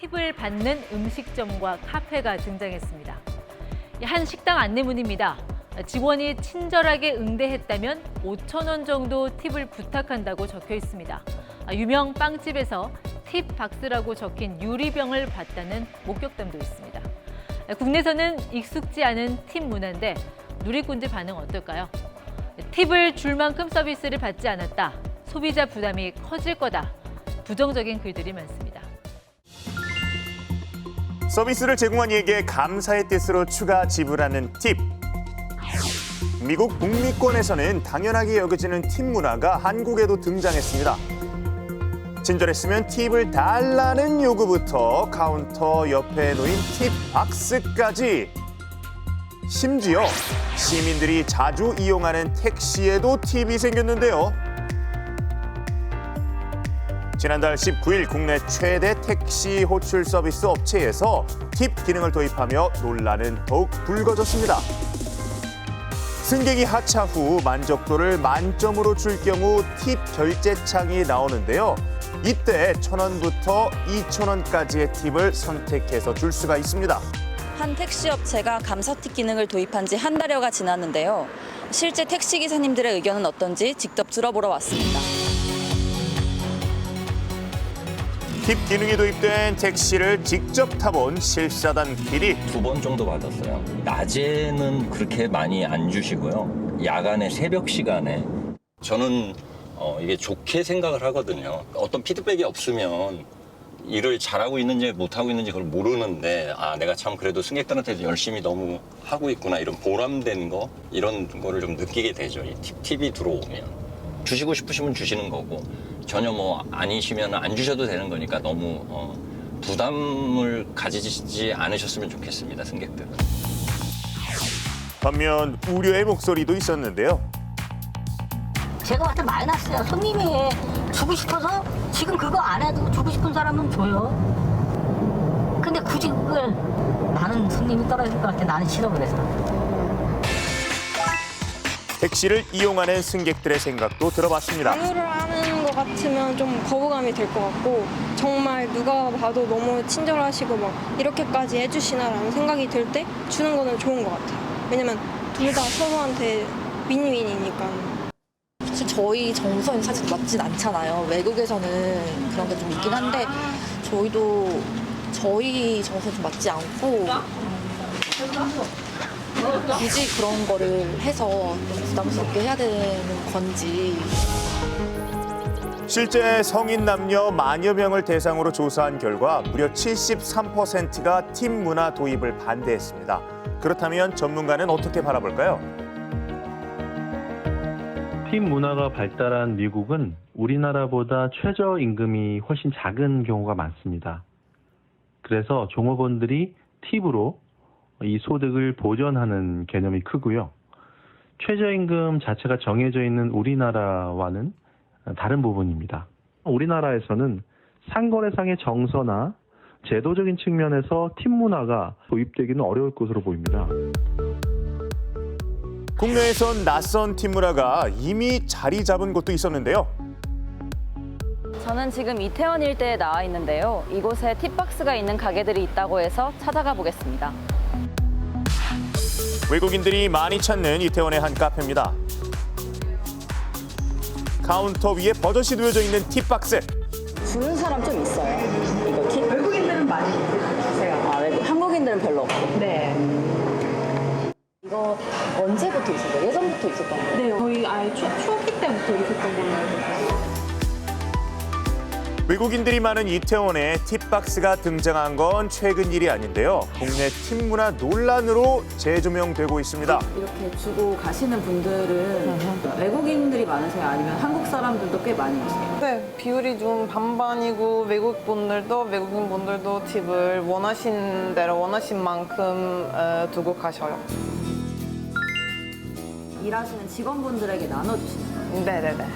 팁을 받는 음식점과 카페가 등장했습니다. 한 식당 안내문입니다. 직원이 친절하게 응대했다면 5천 원 정도 팁을 부탁한다고 적혀 있습니다. 유명 빵집에서 팁 박스라고 적힌 유리병을 봤다는 목격담도 있습니다. 국내에서는 익숙지 않은 팁 문화인데 누리꾼들 반응 어떨까요? 팁을 줄 만큼 서비스를 받지 않았다. 소비자 부담이 커질 거다. 부정적인 글들이 많습니다. 서비스를 제공한 이에게 감사의 뜻으로 추가 지불하는 팁. 미국 북미권에서는 당연하게 여겨지는 팁 문화가 한국에도 등장했습니다. 친절했으면 팁을 달라는 요구부터 카운터 옆에 놓인 팁 박스까지. 심지어 시민들이 자주 이용하는 택시에도 팁이 생겼는데요. 지난달 19일 국내 최대 택시 호출 서비스 업체에서 팁 기능을 도입하며 논란은 더욱 불거졌습니다. 승객이 하차 후 만족도를 만점으로 줄 경우 팁 결제창이 나오는데요. 이때 1,000원부터 2,000원까지의 팁을 선택해서 줄 수가 있습니다. 한 택시 업체가 감사 팁 기능을 도입한 지 한 달여가 지났는데요. 실제 택시 기사님들의 의견은 어떤지 직접 들어보러 왔습니다. 팁 기능이 도입된 택시를 직접 타본 실사단 PD. 2번 정도 받았어요. 낮에는 그렇게 많이 안 주시고요. 야간에 새벽 시간에 저는 이게 좋게 생각을 하거든요. 어떤 피드백이 없으면 일을 잘하고 있는지 못하고 있는지 그걸 모르는데 내가 참 그래도 승객들한테 열심히 너무 하고 있구나 이런 보람된 거 이런 거를 좀 느끼게 되죠. 이 팁이 들어오면. 주시고 싶으시면 주시는 거고 전혀 아니시면 안 주셔도 되는 거니까 너무 부담을 가지지 않으셨으면 좋겠습니다, 승객들은. 반면 우려의 목소리도 있었는데요. 제가 봤을 때 마이너스야. 손님이 주고 싶어서 지금 그거 안 해도 주고 싶은 사람은 줘요. 근데 굳이 그걸 나는 손님이 떨어질 것 같아. 나는 싫어 그래서. 택시를 이용하는 승객들의 생각도 들어봤습니다. 강요를 하는 것 같으면 좀 거부감이 들 것 같고 정말 누가 봐도 너무 친절하시고 막 이렇게까지 해주시나라는 생각이 들 때 주는 거는 좋은 것 같아요. 왜냐면 둘 다 서로한테 윈윈이니까. 사실 저희 정서는 사실 맞진 않잖아요. 외국에서는 그런 게 좀 있긴 한데 저희도 저희 정서는 좀 맞지 않고 굳이 그런 거를 해서 부담스럽게 해야 되는 건지. 실제 성인 남녀 만여 명을 대상으로 조사한 결과 무려 73%가 팁 문화 도입을 반대했습니다. 그렇다면 전문가는 어떻게 바라볼까요? 팁 문화가 발달한 미국은 우리나라보다 최저임금이 훨씬 작은 경우가 많습니다. 그래서 종업원들이 팁으로 이 소득을 보전하는 개념이 크고요. 최저임금 자체가 정해져 있는 우리나라와는 다른 부분입니다. 우리나라에서는 상거래상의 정서나 제도적인 측면에서 팁 문화가 도입되기는 어려울 것으로 보입니다. 국내에선 낯선 팁 문화가 이미 자리 잡은 곳도 있었는데요. 저는 지금 이태원 일대에 나와 있는데요. 이곳에 팁박스가 있는 가게들이 있다고 해서 찾아가 보겠습니다. 외국인들이 많이 찾는 이태원의 한 카페입니다. 카운터 위에 버젓이 놓여져 있는 팁박스. 주는 사람 좀 있어요. 이거 팁? 외국인들은 많이 주세요. 한국인들은 별로 없고. 네. 이거 언제부터 있었어요? 예전부터 있었던 거예요? 네, 저희 아예 초기 때부터 있었던 걸로 알고 있어요. 외국인들이 많은 이태원에 팁박스가 등장한 건 최근 일이 아닌데요. 국내 팁 문화 논란으로 재조명되고 있습니다. 이렇게 주고 가시는 분들은 외국인들이 많으세요? 아니면 한국 사람들도 꽤 많이 오세요? 네, 비율이 좀 반반이고 외국인 분들도 팁을 원하신 대로 원하신 만큼 두고 가셔요. 일하시는 직원분들에게 나눠주시는 거예요? 네네네.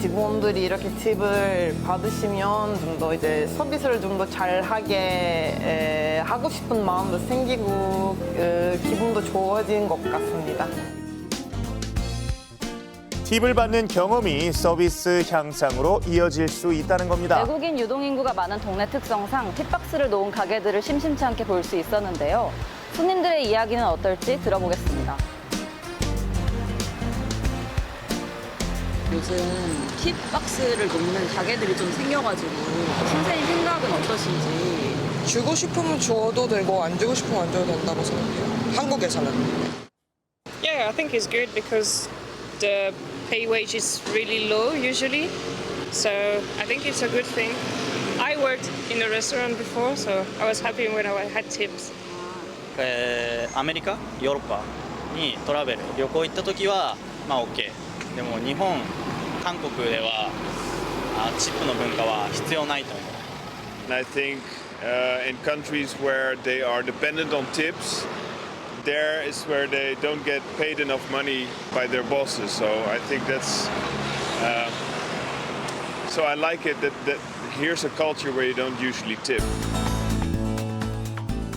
직원들이 이렇게 팁을 받으시면 좀 더 이제 서비스를 좀 더 잘하게 하고 싶은 마음도 생기고 기분도 좋아진 것 같습니다. 팁을 받는 경험이 서비스 향상으로 이어질 수 있다는 겁니다. 외국인 유동인구가 많은 동네 특성상 팁박스를 놓은 가게들을 심심치 않게 볼 수 있었는데요. 손님들의 이야기는 어떨지 들어보겠습니다. 요즘 팁박스를 놓는 가게들이 좀 생겨가지고 선생님 생각은 어떠신지? 주고 싶으면 줘도 되고 안 주고 싶으면 안 줘도 된다고 생각해요. 한국에서는. Yeah, I think it's good because the pay wage is really low usually. So I think it's a good thing. I worked in a restaurant before, so I was happy when I had tips. アメリカ、ヨーロッパにトラベル、旅行行った時はまあ OK。でも日本、韓国ではチップの文化は必要ないと思う。 And I think in countries where they are dependent on tips, there is where they don't get paid enough money by their bosses. So I think that's. So I like it that here's a culture where you don't usually tip.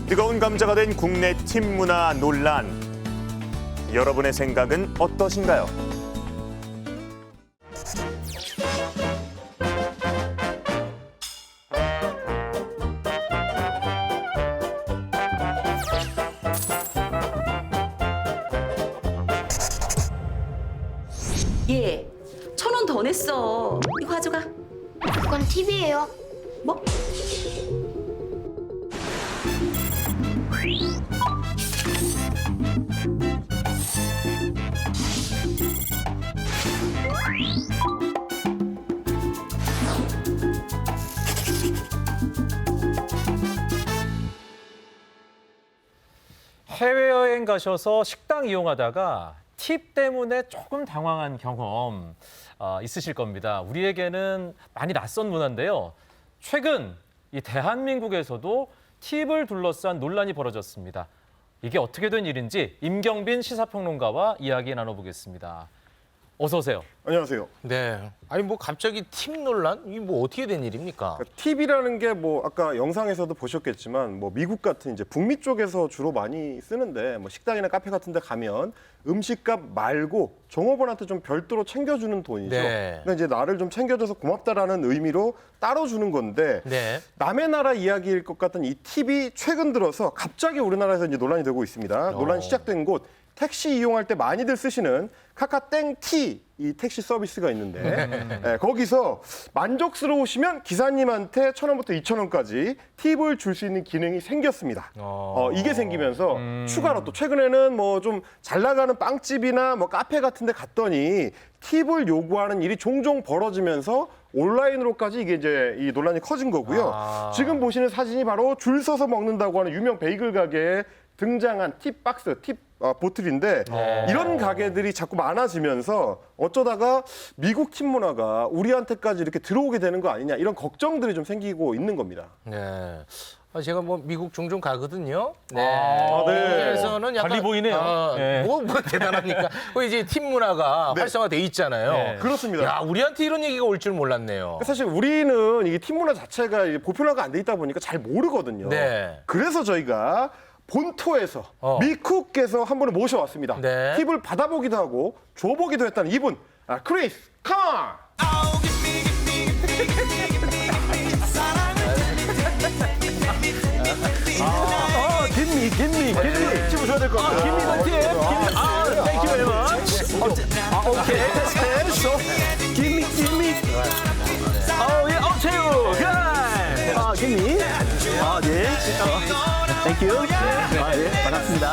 뜨거운 감자가 된 국내 팁 문화 논란. 여러분의 생각은 어떠신가요? 예, 1,000원 더 냈어. 이거 가져가. 그건 팁이에요. 뭐? 해외여행 가셔서 식당 이용하다가 팁 때문에 조금 당황한 경험 있으실 겁니다. 우리에게는 많이 낯선 문화인데요. 최근 이 대한민국에서도 팁을 둘러싼 논란이 벌어졌습니다. 이게 어떻게 된 일인지 임경빈 시사평론가와 이야기 나눠보겠습니다. 어서 오세요. 안녕하세요. 네. 아니 뭐 갑자기 팁 논란? 이게 뭐 어떻게 된 일입니까? 그러니까 팁이라는 게 뭐 아까 영상에서도 보셨겠지만 뭐 미국 같은 이제 북미 쪽에서 주로 많이 쓰는데 뭐 식당이나 카페 같은 데 가면 음식값 말고 종업원한테 좀 별도로 챙겨주는 돈이죠. 네. 그러니까 이제 나를 좀 챙겨줘서 고맙다라는 의미로 따로 주는 건데 네. 남의 나라 이야기일 것 같은 이 팁이 최근 들어서 갑자기 우리나라에서 이제 논란이 되고 있습니다. 논란이 시작된 곳 택시 이용할 때 많이들 쓰시는 카카땡티 이 택시 서비스가 있는데 네, 거기서 만족스러우시면 기사님한테 1,000원부터 2,000원까지 팁을 줄 수 있는 기능이 생겼습니다. 이게 생기면서 추가로 또 최근에는 뭐 좀 잘 나가는 빵집이나 뭐 카페 같은 데 갔더니 팁을 요구하는 일이 종종 벌어지면서 온라인으로까지 이게 이제 이 논란이 커진 거고요. 지금 보시는 사진이 바로 줄 서서 먹는다고 하는 유명 베이글 가게에 등장한 팁 박스, 팁 보틀인데 이런 가게들이 자꾸 많아지면서 어쩌다가 미국 팁 문화가 우리한테까지 이렇게 들어오게 되는 거 아니냐 이런 걱정들이 좀 생기고 있는 겁니다. 네. 제가 뭐 미국 종종 가거든요. 네. 네. 그래서는 약간 달리 보이네요. 네. 뭐 대단합니까? 그 이제 팁 문화가 네. 활성화돼 있잖아요. 네. 그렇습니다. 야, 우리한테 이런 얘기가 올 줄 몰랐네요. 사실 우리는 이게 팁 문화 자체가 이제 보편화가 안 돼 있다 보니까 잘 모르거든요. 네. 그래서 저희가 본토에서 미국에서 한 분을 모셔왔습니다. 네. 팁을 받아보기도 하고 줘보기도 했다는 이분, 크리스, 컴온! 김미. 팁을 줘야 될 것 같아요. 김미건 팁. thank you very much. 오케이. So, 김미. 최고. 김미. 네. Thank you. 네, 반갑습니다.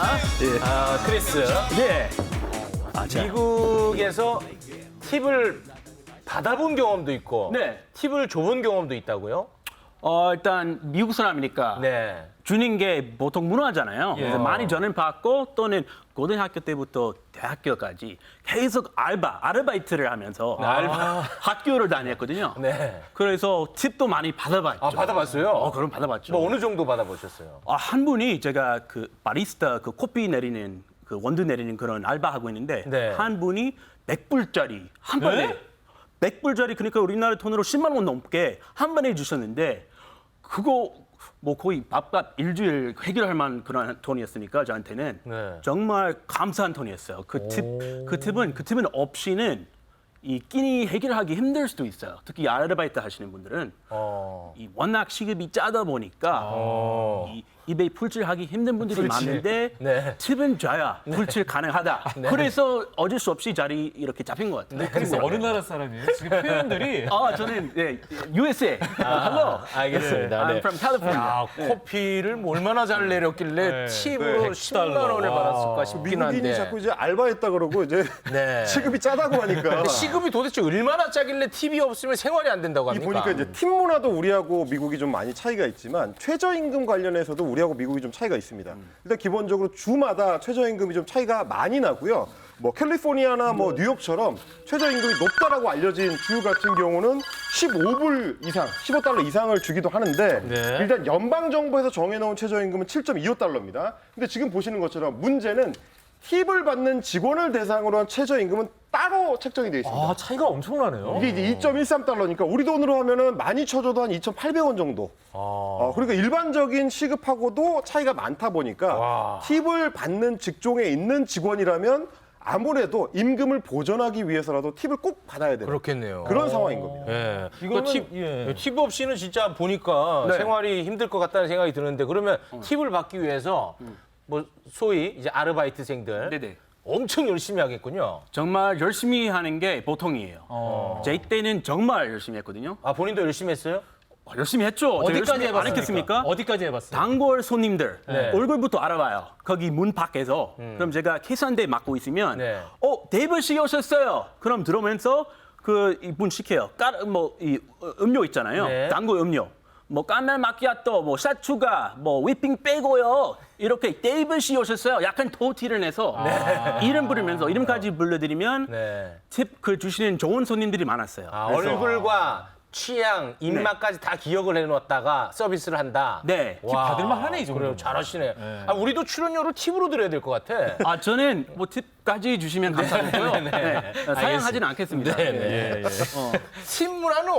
크리스. 네. 미국에서 팁을 받아본 경험도 있고 네. 팁을 줘본 경험도 있다고요? 일단 미국 사람이니까 네. 주는 게 보통 문화잖아요. 예. 그래서 많이 저는 받고 또는 고등학교 때부터 대학교까지 계속 아르바이트를 하면서 학교를 다녔거든요. 네. 그래서 팁도 많이 받아봤죠. 받아봤어요? 그럼 받아봤죠. 뭐 어느 정도 받아보셨어요? 한 분이 제가 그 바리스타 그 커피 내리는 그 원두 내리는 그런 알바하고 있는데 네. 한 분이 100불짜리 한 번에 100불짜리 그러니까 우리나라 돈으로 10만 원 넘게 한 번에 주셨는데 그거 뭐 거의 밥값 일주일 해결할 만한 그런 돈이었으니까 저한테는 네. 정말 감사한 돈이었어요. 그 팁은 없이는 이 끼니 해결하기 힘들 수도 있어요. 특히 아르바이트 하시는 분들은 이 워낙 시급이 짜다 보니까 이 입에 풀칠하기 힘든 분들이 많은데 네. 팁은 줘야 풀칠 가능하다. 네. 그래서 어쩔 수 없이 자리 이렇게 잡힌 것 같아요. 그래서 어느 나라 사람이에요? 지금 표현들이. 저는 USA. Hello. 알겠습니다. I'm from California. 야, 커피를 뭐 얼마나 잘 내렸길래 팁으로 10만 원을 받았을까 싶긴 한데. 미국인이 자꾸 이제 알바했다 그러고 이제 시급이 짜다고 하니까. 근데 시급이 도대체 얼마나 짜길래 팁이 없으면 생활이 안 된다고 합니까? 보니까 이제 팁 문화도 우리하고 미국이 좀 많이 차이가 있지만 최저임금 관련해서도 우리하고 미국이 좀 차이가 있습니다. 일단 기본적으로 주마다 최저임금이 좀 차이가 많이 나고요. 뭐 캘리포니아나 뭐 뉴욕처럼 최저임금이 높다라고 알려진 주 같은 경우는 15불 이상, 15달러 이상을 주기도 하는데 일단 연방 정부에서 정해놓은 최저임금은 7.25달러입니다. 근데 지금 보시는 것처럼 문제는 팁을 받는 직원을 대상으로 한 최저임금은 따로 책정이 되어 있습니다. 차이가 엄청나네요. 이게 이제 2.13달러니까 우리 돈으로 하면은 많이 쳐줘도 한 2,800원 정도. 그러니까 일반적인 시급하고도 차이가 많다 보니까 팁을 받는 직종에 있는 직원이라면 아무래도 임금을 보전하기 위해서라도 팁을 꼭 받아야 되는 그렇겠네요. 그런 상황인 겁니다. 예. 이거는, 팁 없이는 진짜 보니까 생활이 힘들 것 같다는 생각이 드는데 그러면 팁을 받기 위해서 뭐 소위 이제 아르바이트생들 엄청 열심히 하겠군요. 정말 열심히 하는 게 보통이에요. 제 때는 정말 열심히 했거든요. 본인도 열심히 했어요? 열심히 했죠. 어디까지 안 했겠습니까? 어디까지 해봤어요? 단골 손님들 얼굴부터 알아봐요. 거기 문 밖에서. 그럼 제가 계산대 맡고 있으면 데이브 씨 오셨어요. 그럼 들어오면서 이분 시켜요. 이 음료 있잖아요. 단골 음료. 뭐 까멜 마키아토, 뭐 샷 추가, 뭐 whipping 빼고요. 이렇게 데이브 씨 오셨어요. 약간 토티를 내서 이름 부르면서 이름까지 불러드리면 팁 주시는 좋은 손님들이 많았어요. 얼굴과 취향, 입맛까지 다 기억을 해놓았다가 서비스를 한다. 네. 팁 받을만 하네, 이 정도. 그래요, 잘하시네. 우리도 출연료를 팁으로 드려야 될 것 같아. 저는 뭐 팁까지 주시면 감사하고요. 사양하지는 않겠습니다. 팁 문화는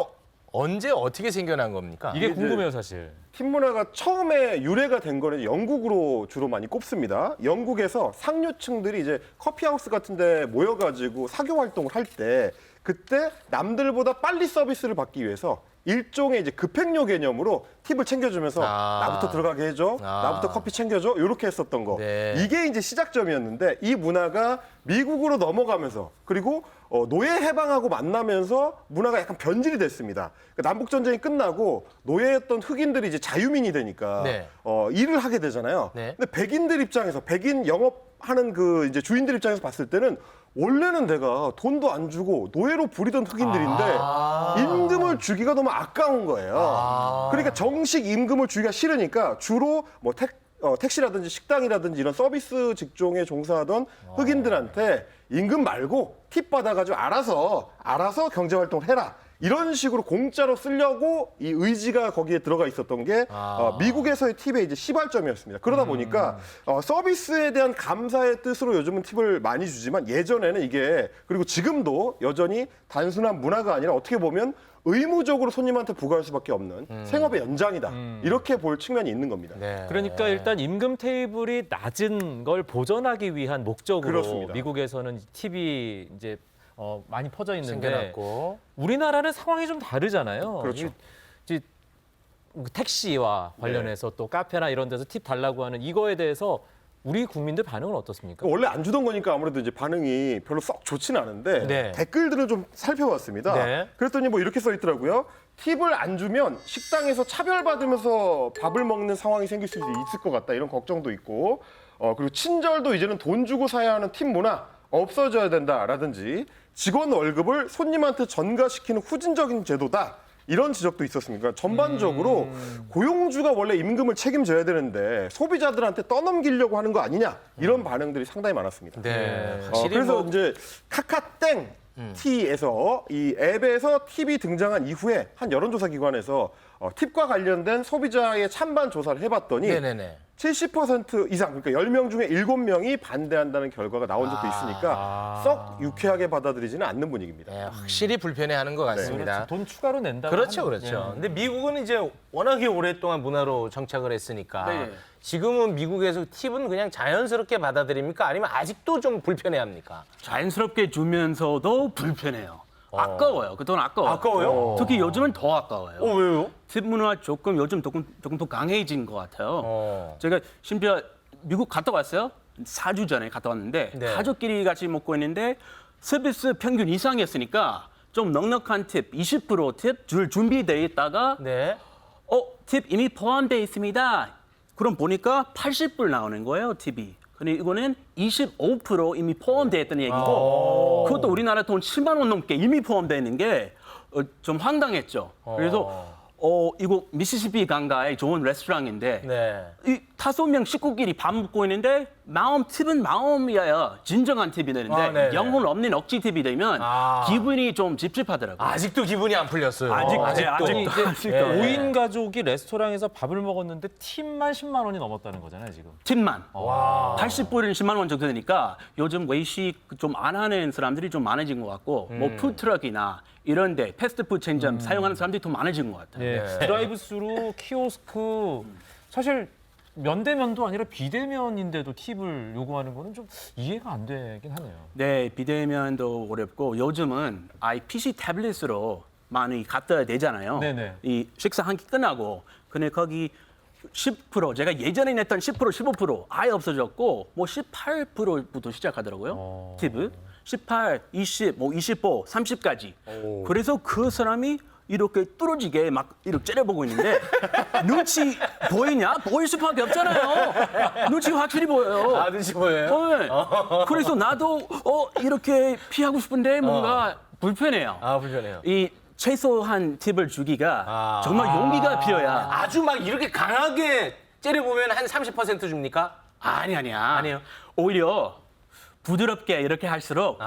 언제 어떻게 생겨난 겁니까? 이게 궁금해요, 사실. 팁 문화가 처음에 유래가 된 거는 영국으로 주로 많이 꼽습니다. 영국에서 상류층들이 이제 커피하우스 같은 데 모여가지고 사교 활동을 할 때 그때 남들보다 빨리 서비스를 받기 위해서 일종의 이제 급행료 개념으로 팁을 챙겨주면서 나부터 들어가게 해줘, 나부터 커피 챙겨줘 이렇게 했었던 거. 이게 이제 시작점이었는데 이 문화가 미국으로 넘어가면서 그리고 노예 해방하고 만나면서 문화가 약간 변질이 됐습니다. 그러니까 남북 전쟁이 끝나고 노예였던 흑인들이 이제 자유민이 되니까 일을 하게 되잖아요. 근데 백인들 입장에서 백인 영업하는 이제 주인들 입장에서 봤을 때는 원래는 내가 돈도 안 주고 노예로 부리던 흑인들인데 임금을 주기가 너무 아까운 거예요. 그러니까 정식 임금을 주기가 싫으니까 주로 뭐 택시라든지 식당이라든지 이런 서비스 직종에 종사하던 흑인들한테 임금 말고 팁 받아가지고 알아서 경제활동을 해라. 이런 식으로 공짜로 쓰려고 이 의지가 거기에 들어가 있었던 게 미국에서의 팁의 이제 시발점이었습니다. 그러다 보니까 서비스에 대한 감사의 뜻으로 요즘은 팁을 많이 주지만 예전에는 이게 그리고 지금도 여전히 단순한 문화가 아니라 어떻게 보면 의무적으로 손님한테 부과할 수밖에 없는 생업의 연장이다. 이렇게 볼 측면이 있는 겁니다. 그러니까 일단 임금 테이블이 낮은 걸 보전하기 위한 목적으로 그렇습니다. 미국에서는 팁이 이제 많이 퍼져 있는데 생겨났고. 우리나라는 상황이 좀 다르잖아요. 그렇죠. 이제 택시와 관련해서 또 카페나 이런 데서 팁 달라고 하는 이거에 대해서 우리 국민들 반응은 어떻습니까? 원래 안 주던 거니까 아무래도 이제 반응이 별로 썩 좋지는 않은데 댓글들을 좀 살펴봤습니다. 그랬더니 뭐 이렇게 써 있더라고요. 팁을 안 주면 식당에서 차별받으면서 밥을 먹는 상황이 생길 수 있을 것 같다. 이런 걱정도 있고 그리고 친절도 이제는 돈 주고 사야 하는 팁 문화 없어져야 된다라든지 직원 월급을 손님한테 전가시키는 후진적인 제도다. 이런 지적도 있었습니다. 그러니까 전반적으로 고용주가 원래 임금을 책임져야 되는데 소비자들한테 떠넘기려고 하는 거 아니냐 이런 반응들이 상당히 많았습니다. 그래서 이제 카카땡 T에서 이 앱에서 팁이 등장한 이후에 한 여론조사 기관에서 팁과 관련된 소비자의 찬반 조사를 해봤더니 70% 이상, 그러니까 10명 중에 7명이 반대한다는 결과가 나온 적도 있으니까 썩 유쾌하게 받아들이지는 않는 분위기입니다. 확실히 불편해하는 것 같습니다. 돈 추가로 낸다고 그렇죠. 근데 미국은 이제 워낙에 오랫동안 문화로 정착을 했으니까 지금은 미국에서 팁은 그냥 자연스럽게 받아들입니까? 아니면 아직도 좀 불편해합니까? 자연스럽게 주면서도 불편해요. 아까워요. 그 돈 아까워요. 아까워요? 특히 요즘은 더 아까워요. 왜요? 팁 문화 요즘 조금 더 강해진 것 같아요. 제가 심지어 미국 갔다 왔어요. 4주 전에 갔다 왔는데 네. 가족끼리 같이 먹고 있는데 서비스 평균 이상이었으니까 좀 넉넉한 팁, 20%팁 줄 준비돼 있다가 네. 팁 이미 포함되어 있습니다. 그럼 보니까 80불 나오는 거예요, 팁이. 근데 이거는 25% 이미 포함되어 있다는 얘기고 그것도 우리나라 돈 10만 원 넘게 이미 포함되어 있는 게 좀 황당했죠. 그래서 이거 미시시피 강가에 좋은 레스토랑인데 네. 이 5명 식구끼리 밥 먹고 있는데 팁은 마음이야 진정한 팁이 되는데 영혼 없는 억지 팁이 되면 기분이 좀 찝찝하더라고요. 아직도 기분이 안 풀렸어요. 아직도. 5인 가족이 레스토랑에서 밥을 먹었는데 팁만 10만 원이 넘었다는 거잖아요, 지금. 팁만. 와. 80불은 10만 원 정도 되니까 요즘 외식 좀 안 하는 사람들이 좀 많아진 것 같고 뭐 푸드트럭이나 이런 데 패스트푸드 체인점 사용하는 사람들이 더 많아진 것 같아요. 네. 드라이브스루, 키오스크 사실 면대면도 아니라 비대면인데도 팁을 요구하는 거는 좀 이해가 안 되긴 하네요. 네, 비대면도 어렵고 요즘은 PC 태블릿으로 많이 갖다 대잖아요. 네네. 이 식사 한 끼 끝나고 근데 거기 10% 제가 예전에 냈던 10% 15% 아예 없어졌고 뭐 18%부터 시작하더라고요. 팁을 18, 20, 뭐 25, 30까지. 그래서 그 사람이 이렇게 뚫어지게 막 이렇게 째려보고 있는데 눈치 보이냐? 보일 수밖에 없잖아요. 눈치 확실히 보여요. 아, 눈치 보여요? 네. 그래서 나도 이렇게 피하고 싶은데 뭔가 불편해요. 아, 불편해요. 이 최소한 팁을 주기가 정말 용기가 필요야. 아주 막 이렇게 강하게 째려보면 한 30% 줍니까? 아니야. 아니에요. 오히려 부드럽게 이렇게 할수록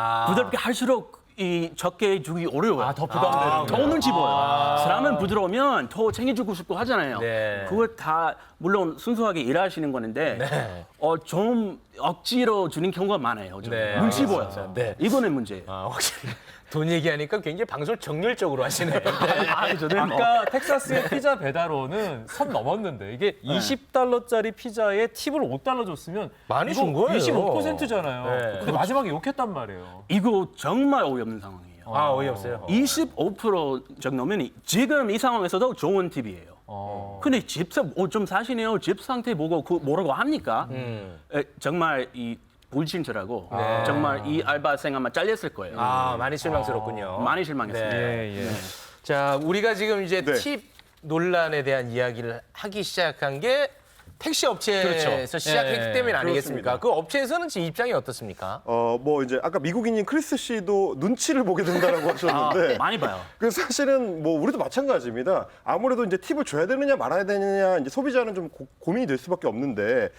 이 적게 주기 어려워요. 더 부담되는 더 눈치 보여요. 사람은 부드러우면 더 챙겨주고 싶고 하잖아요. 네. 그거 다 물론 순수하게 일하시는 거는데 좀 억지로 주는 경우가 많아요. 요즘. 눈치 보여서. 네. 이거는 문제예요. 확실히 돈 얘기하니까 굉장히 방송을 정열적으로 하시네요. 아까 텍사스의 피자 배달원은 선 넘었는데 이게 20달러짜리 피자에 팁을 5달러 줬으면 많이 준 거예요. 25%잖아요. 네. 근데 마지막에 욕했단 말이에요. 이거 정말 어이없는 상황이에요. 어이없어요. 25% 정도면 지금 이 상황에서도 좋은 팁이에요. 근데 집사 좀 사시네요. 집 상태 보고 뭐라고 합니까? 정말 이 불친절하고 정말 이 알바생 아마 잘렸을 거예요. 많이 실망스럽군요. 많이 실망했습니다. 예. 자, 우리가 지금 이제 팁 논란에 대한 이야기를 하기 시작한 게 택시 업체에서 시작했기 때문 아니겠습니까? 그렇습니다. 그 업체에서는 지금 입장이 어떻습니까? 뭐 이제 아까 미국인인 크리스 씨도 눈치를 보게 된다라고 하셨는데 많이 봐요. 그 사실은 뭐 우리도 마찬가지입니다. 아무래도 이제 팁을 줘야 되느냐 말아야 되느냐 이제 소비자는 좀 고민이 될 수밖에 없는데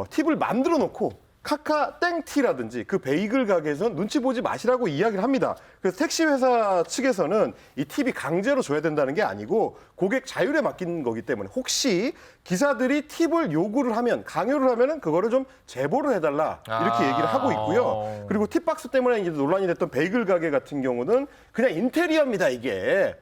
팁을 만들어 놓고 카카 땡티라든지 그 베이글 가게에서는 눈치 보지 마시라고 이야기를 합니다. 그래서 택시 회사 측에서는 이 팁이 강제로 줘야 된다는 게 아니고 고객 자율에 맡긴 거기 때문에 혹시 기사들이 팁을 요구를 하면 강요를 하면은 그거를 좀 제보를 해달라 이렇게 얘기를 하고 있고요. 그리고 팁박스 때문에 이제 논란이 됐던 베이글 가게 같은 경우는 그냥 인테리어입니다 이게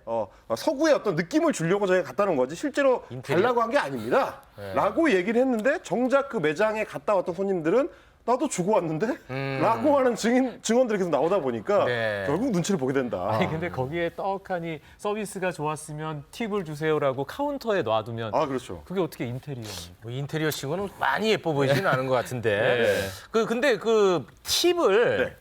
서구의 어떤 느낌을 주려고 저희가 갖다 놓은 거지 실제로 달라고 한 게 아닙니다. 라고 얘기를 했는데 정작 그 매장에 갔다 왔던 손님들은 나도 주고 왔는데? 라고 하는 증언들이 계속 나오다 보니까 결국 눈치를 보게 된다. 아니 근데 거기에 떡하니 서비스가 좋았으면 팁을 주세요라고 카운터에 놔두면 그렇죠. 그게 어떻게 인테리어입니까? 뭐 인테리어 치고는 많이 예뻐 보이지는 않은 것 같은데. 근데 그 팁을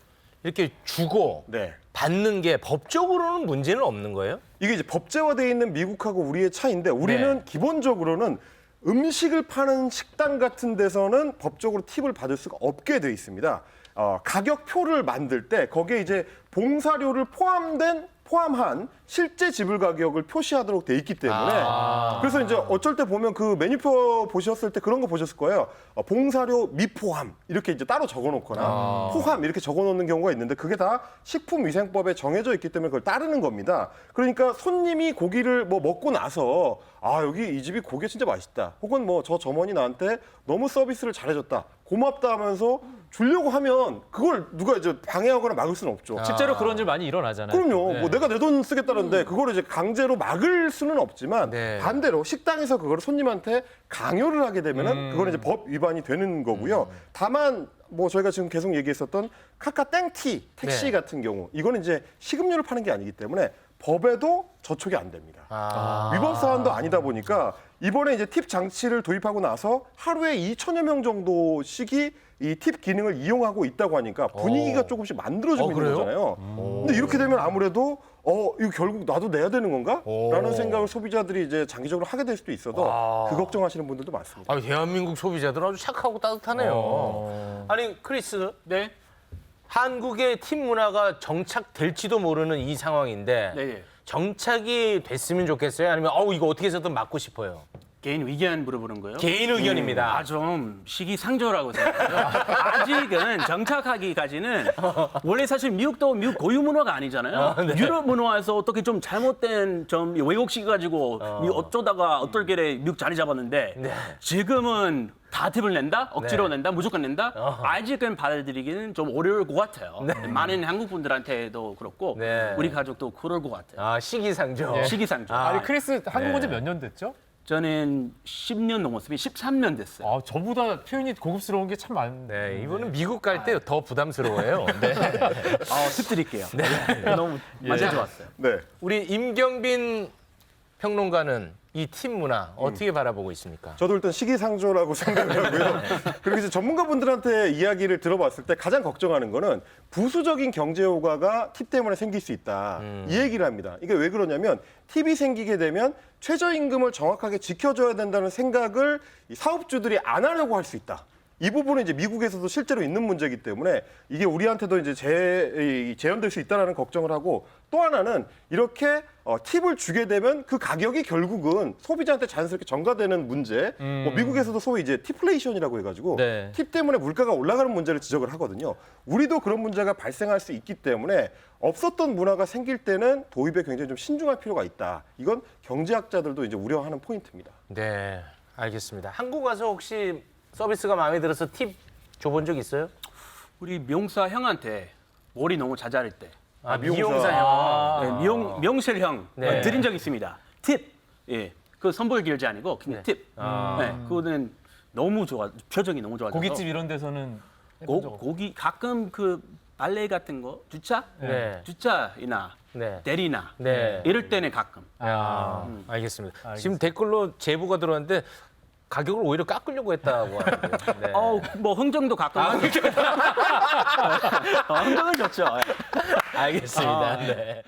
이렇게 주고 받는 게 법적으로는 문제는 없는 거예요? 이게 이제 법제화되어 있는 미국하고 우리의 차이인데 우리는 기본적으로는 음식을 파는 식당 같은 데서는 법적으로 팁을 받을 수가 없게 돼 있습니다. 가격표를 만들 때 거기에 이제 봉사료를 포함한 실제 지불 가격을 표시하도록 돼 있기 때문에 그래서 이제 어쩔 때 보면 그 메뉴표 보셨을 때 그런 거 보셨을 거예요. 봉사료 미포함 이렇게 이제 따로 적어놓거나 포함 이렇게 적어놓는 경우가 있는데 그게 다 식품위생법에 정해져 있기 때문에 그걸 따르는 겁니다. 그러니까 손님이 고기를 뭐 먹고 나서 여기 이 집이 고기 진짜 맛있다. 혹은 뭐 저 점원이 나한테 너무 서비스를 잘해줬다. 고맙다 하면서 주려고 하면 그걸 누가 이제 방해하거나 막을 수는 없죠. 실제로 그런 일 많이 일어나잖아요. 그럼요. 네. 뭐 내가 내 돈 쓰겠다는데 그걸 이제 강제로 막을 수는 없지만 반대로 식당에서 그걸 손님한테 강요를 하게 되면은 그거는 이제 법 위반이 되는 거고요. 다만 뭐 저희가 지금 계속 얘기했었던 카카 땡티 택시 네. 같은 경우 이거는 이제 식음료를 파는 게 아니기 때문에 법에도 저촉이 안 됩니다. 위법 사안도 아니다 보니까 이번에 이제 팁 장치를 도입하고 나서 하루에 2천여 명 정도씩이 이 팁 기능을 이용하고 있다고 하니까 분위기가 조금씩 만들어지고 있는 거잖아요. 근데 이렇게 되면 아무래도 이거 결국 나도 내야 되는 건가? 라는 생각을 소비자들이 이제 장기적으로 하게 될 수도 있어서 그 걱정하시는 분들도 많습니다. 아, 대한민국 소비자들은 아주 착하고 따뜻하네요. 아니 크리스, 네. 한국의 팁 문화가 정착될지도 모르는 이 상황인데 네. 정착이 됐으면 좋겠어요? 아니면 이거 어떻게 해서든 막고 싶어요? 개인 의견 물어보는 거예요? 개인 의견입니다. 좀 시기상조라고 생각해요. 아직은 정착하기까지는 원래 사실 미국도 미국 고유 문화가 아니잖아요. 네. 유럽 문화에서 어떻게 좀 잘못된 좀 왜곡시켜가지고 어쩌다가 어떨게 미국 자리 잡았는데 지금은 다 팁을 낸다? 억지로 낸다? 무조건 낸다? 아직은 받아들이기는 좀 어려울 것 같아요. 많은 한국 분들한테도 그렇고 우리 가족도 그럴 것 같아요. 시기상조. 시기상조. 아니 크리스 한국 온 지 몇 년 됐죠? 저는 10년 넘었으면 13년 됐어요. 저보다 표현이 고급스러운 게 참 많네. 네, 이분은 미국 갈 때 더 부담스러워요. 네. 팁 드릴게요. 너무 맞아 좋았어요. 네. 우리 임경빈 평론가는 이 팁 문화 어떻게 바라보고 있습니까? 저도 일단 시기상조라고 생각을 하고요. 그리고 이제 전문가분들한테 이야기를 들어봤을 때 가장 걱정하는 거는 부수적인 경제 효과가 팁 때문에 생길 수 있다. 이 얘기를 합니다. 이게 왜 그러냐면 팁이 생기게 되면 최저임금을 정확하게 지켜줘야 된다는 생각을 이 사업주들이 안 하려고 할 수 있다. 이 부분은 이제 미국에서도 실제로 있는 문제이기 때문에 이게 우리한테도 이제 재현될 수 있다는 걱정을 하고 또 하나는 이렇게 팁을 주게 되면 그 가격이 결국은 소비자한테 자연스럽게 전가되는 문제. 뭐 미국에서도 소위 이제 팁플레이션이라고 해가지고 팁 때문에 물가가 올라가는 문제를 지적을 하거든요. 우리도 그런 문제가 발생할 수 있기 때문에 없었던 문화가 생길 때는 도입에 굉장히 좀 신중할 필요가 있다. 이건 경제학자들도 이제 우려하는 포인트입니다. 네, 알겠습니다. 한국 와서 혹시 서비스가 마음에 들어서 팁 줘본 적 있어요? 우리 명사 형한테 머리 너무 자잘할 때. 미용사 형. 명실 형 드린 적 있습니다. 팁. 예. 그 선불 길지 아니고 그냥 팁. 그거는 너무 좋아. 표정이 너무 좋아서. 고깃집 이런 데서는 고기 가끔 그 빨래 같은 거 주차? 주차이나 대리나 이럴 때는 가끔. 알겠습니다. 지금 댓글로 제보가 들어왔는데 가격을 오히려 깎으려고 했다고 하는데. 뭐 흥정도 가끔. 흥정은 좋죠. 알겠습니다. 네.